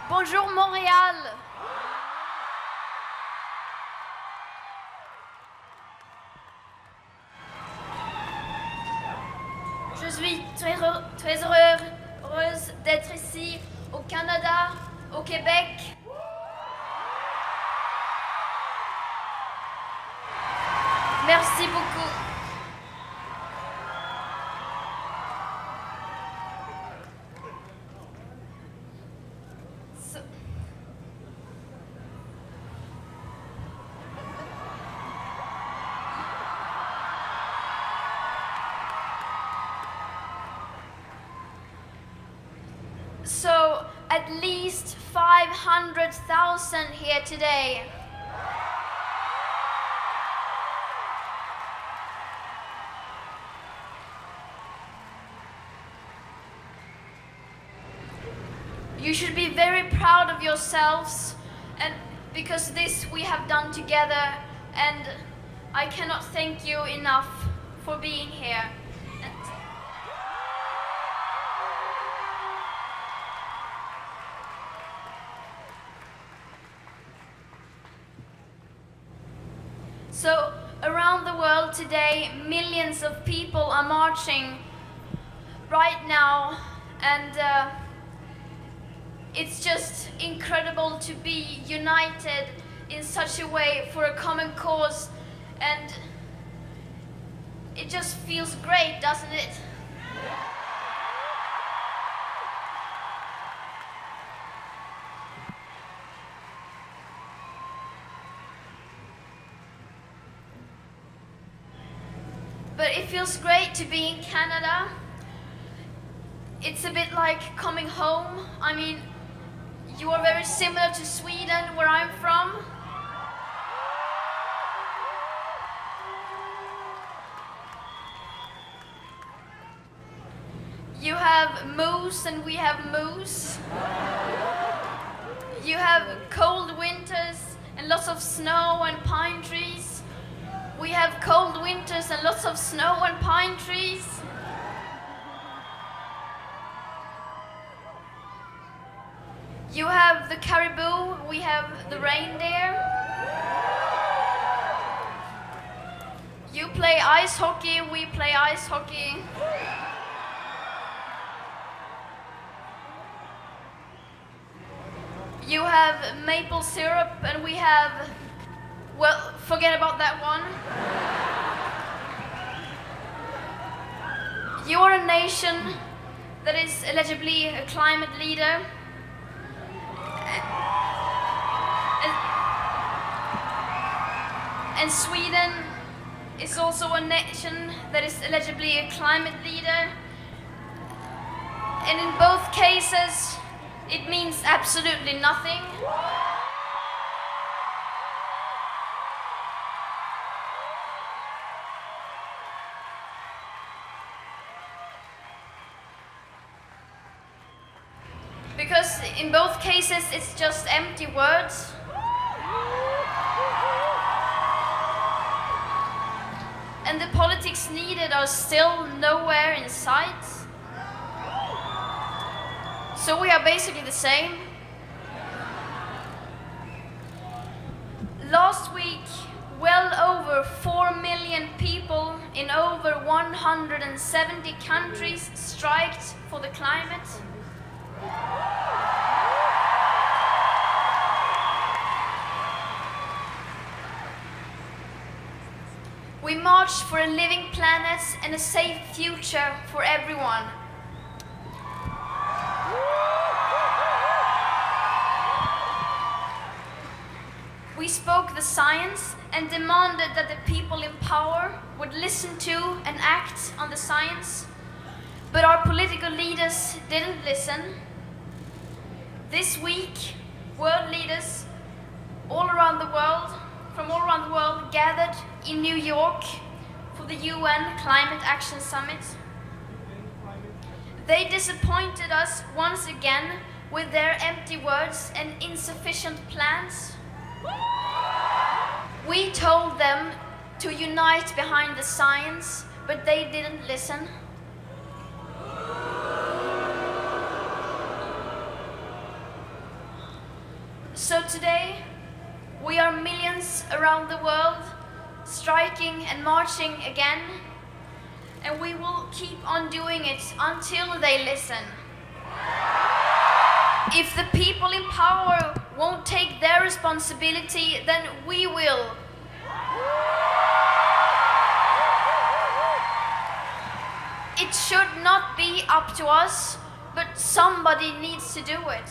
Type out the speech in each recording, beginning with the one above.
Bonjour Montréal. Je suis très heureuse d'être ici au Canada, au Québec. Merci beaucoup. So, at least 500,000 here today. You should be very proud of yourselves, and because this we have done together, and I cannot thank you enough for being here. So, around the world today, millions of people are marching right now, and it's just incredible to be united in such a way for a common cause, and it just feels great, doesn't it? But it feels great to be in Canada. It's a bit like coming home. I mean, you are very similar to Sweden, where I'm from. You have moose and we have moose. You have cold winters and lots of snow and pine trees. We have cold winters and lots of snow and pine trees. You have the caribou, we have the reindeer. You play ice hockey, we play ice hockey. You have maple syrup and we have, well, forget about that one. You are a nation that is elegibly a climate leader. And Sweden is also a nation that is elegibly a climate leader. And in both cases, it means absolutely nothing. Because in both cases, it's just empty words. And the politics needed are still nowhere in sight. So we are basically the same. Last week, well over 4 million people in over 170 countries striked for the climate. We marched for a living planet and a safe future for everyone. We spoke the science and demanded that the people in power would listen to and act on the science. But our political leaders didn't listen. This week, world leaders all around the world, from all around the world, gathered in New York for the UN Climate Action Summit. They disappointed us once again with their empty words and insufficient plans. We told them to unite behind the science, but they didn't listen. So today, we are millions around the world, striking and marching again, and we will keep on doing it until they listen. If the people in power won't take their responsibility, then we will. It should not be up to us, but somebody needs to do it.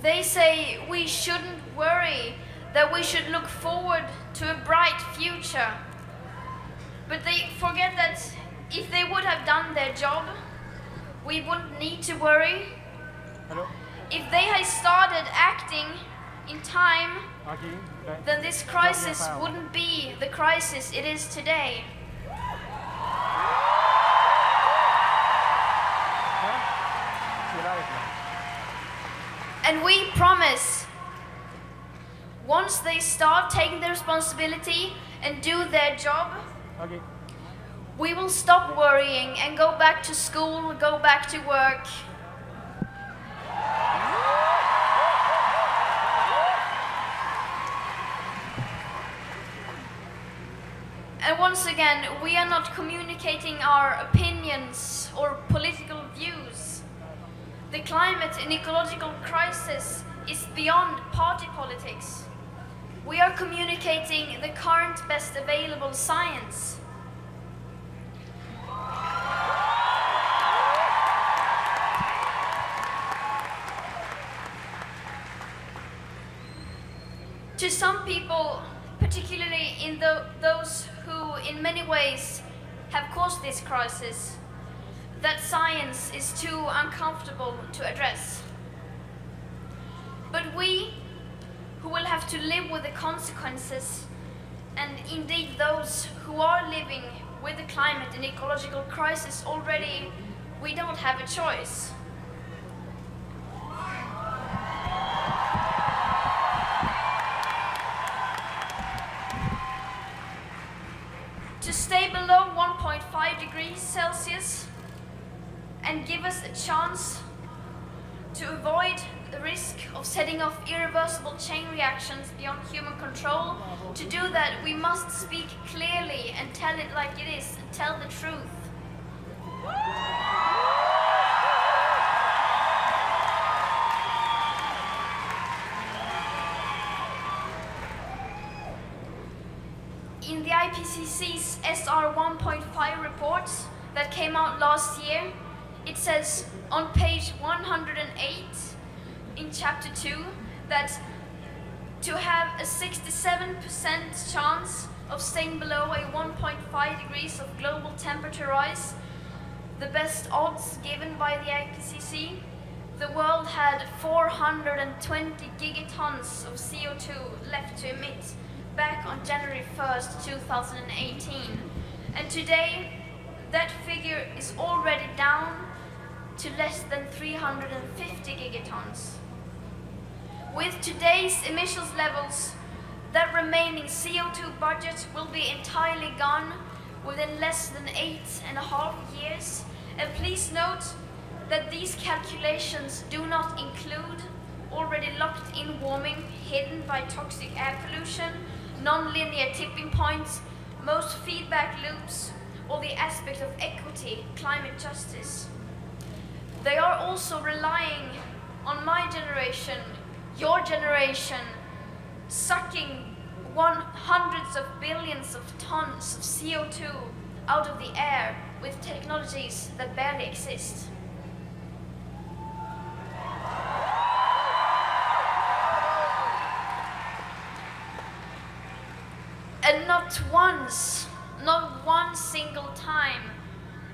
They say we shouldn't worry, that we should look forward to a bright future. But they forget that if they would have done their job, we wouldn't need to worry. Hello? If they had started acting in time, then this crisis wouldn't be the crisis it is today. And we promise, once they start taking their responsibility and do their job, we will stop worrying and go back to school, go back to work. And once again, we are not communicating our opinions or political views. The climate and ecological crisis is beyond party politics. We are communicating the current best available science. To some people, particularly in those who in many ways have caused this crisis, that science is too uncomfortable to address. But we, who will have to live with the consequences, and indeed those who are living with the climate and ecological crisis already, we don't have a choice. To stay below 1.5 degrees Celsius and give us a chance to avoid the risk of setting off irreversible chain reactions beyond human control, to do that we must speak clearly and tell it like it is, and tell the truth. In the IPCC's SR 1.5 report that came out last year, it says on page 108 in chapter 2 that to have a 67% chance of staying below a 1.5 degrees of global temperature rise, the best odds given by the IPCC, the world had 420 gigatons of CO2 left to emit back on January 1st, 2018. And today, that figure is already down to less than 350 gigatons. With today's emissions levels, that remaining CO2 budget will be entirely gone within less than 8.5 years. And please note that these calculations do not include already locked-in warming hidden by toxic air pollution, non-linear tipping points, most feedback loops, or the aspect of equity, climate justice. They are also relying on my generation, your generation, sucking hundreds of billions of tons of CO2 out of the air with technologies that barely exist. And not once, not one single time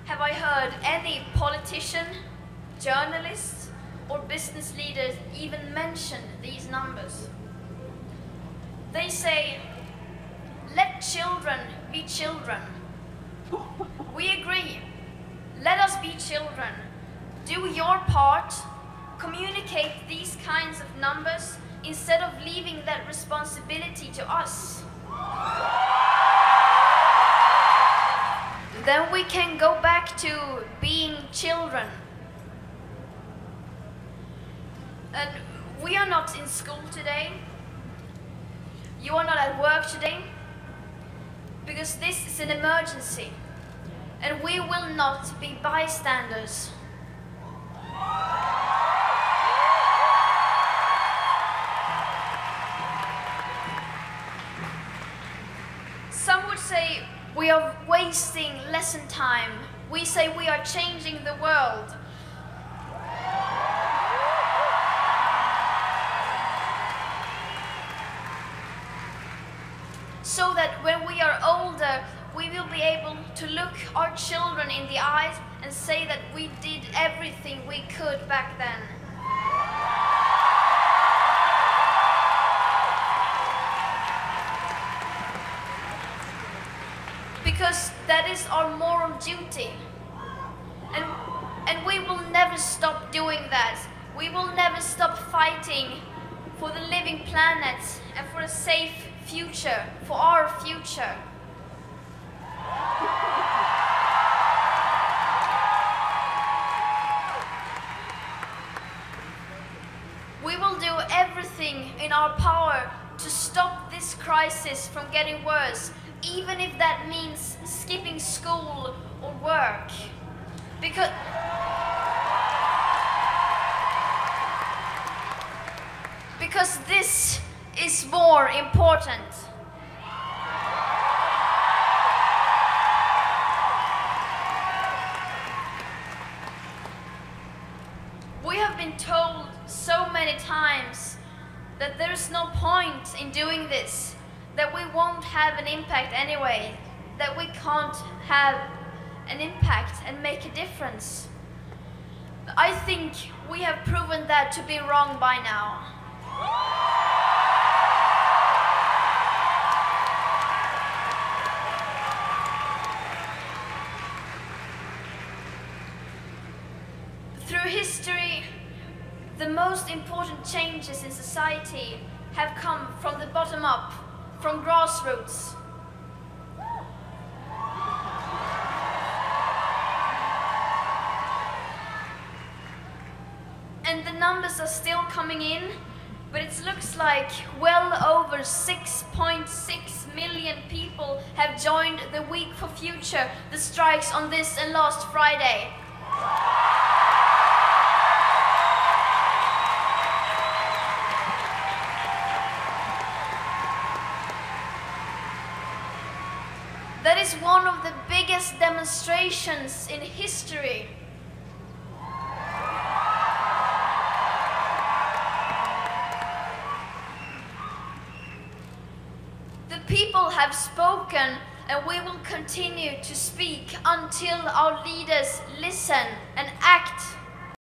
have I heard any politician, journalist, or business leaders even mention these numbers. They say, let children be children. We agree, let us be children. Do your part, communicate these kinds of numbers instead of leaving that responsibility to us. then we can go back to being children. And we are not in school today. You are not at work today. Because this is an emergency. And we will not be bystanders. Some would say we are wasting lesson time. We say we are changing the world. So that when we are older, we will be able to look our children in the eyes and say that we did everything we could back then. Because that is our moral duty. And we will never stop doing that. We will never stop fighting for the living planet and for a safe future, for our future. We will do everything in our power to stop this crisis from getting worse, even if that means skipping school or work. Because this is more important. We have been told so many times that there's no point in doing this, that we won't have an impact anyway, that we can't have an impact and make a difference. I think we have proven that to be wrong by now. Through history, the most important changes in society have come from the bottom up, from grassroots. And the numbers are still coming in, but it looks like well over 6.6 million people have joined the Week for Future, the strikes on this and last Friday. That is one of the biggest demonstrations in history. The people have spoken, and we will continue to speak until our leaders listen and act.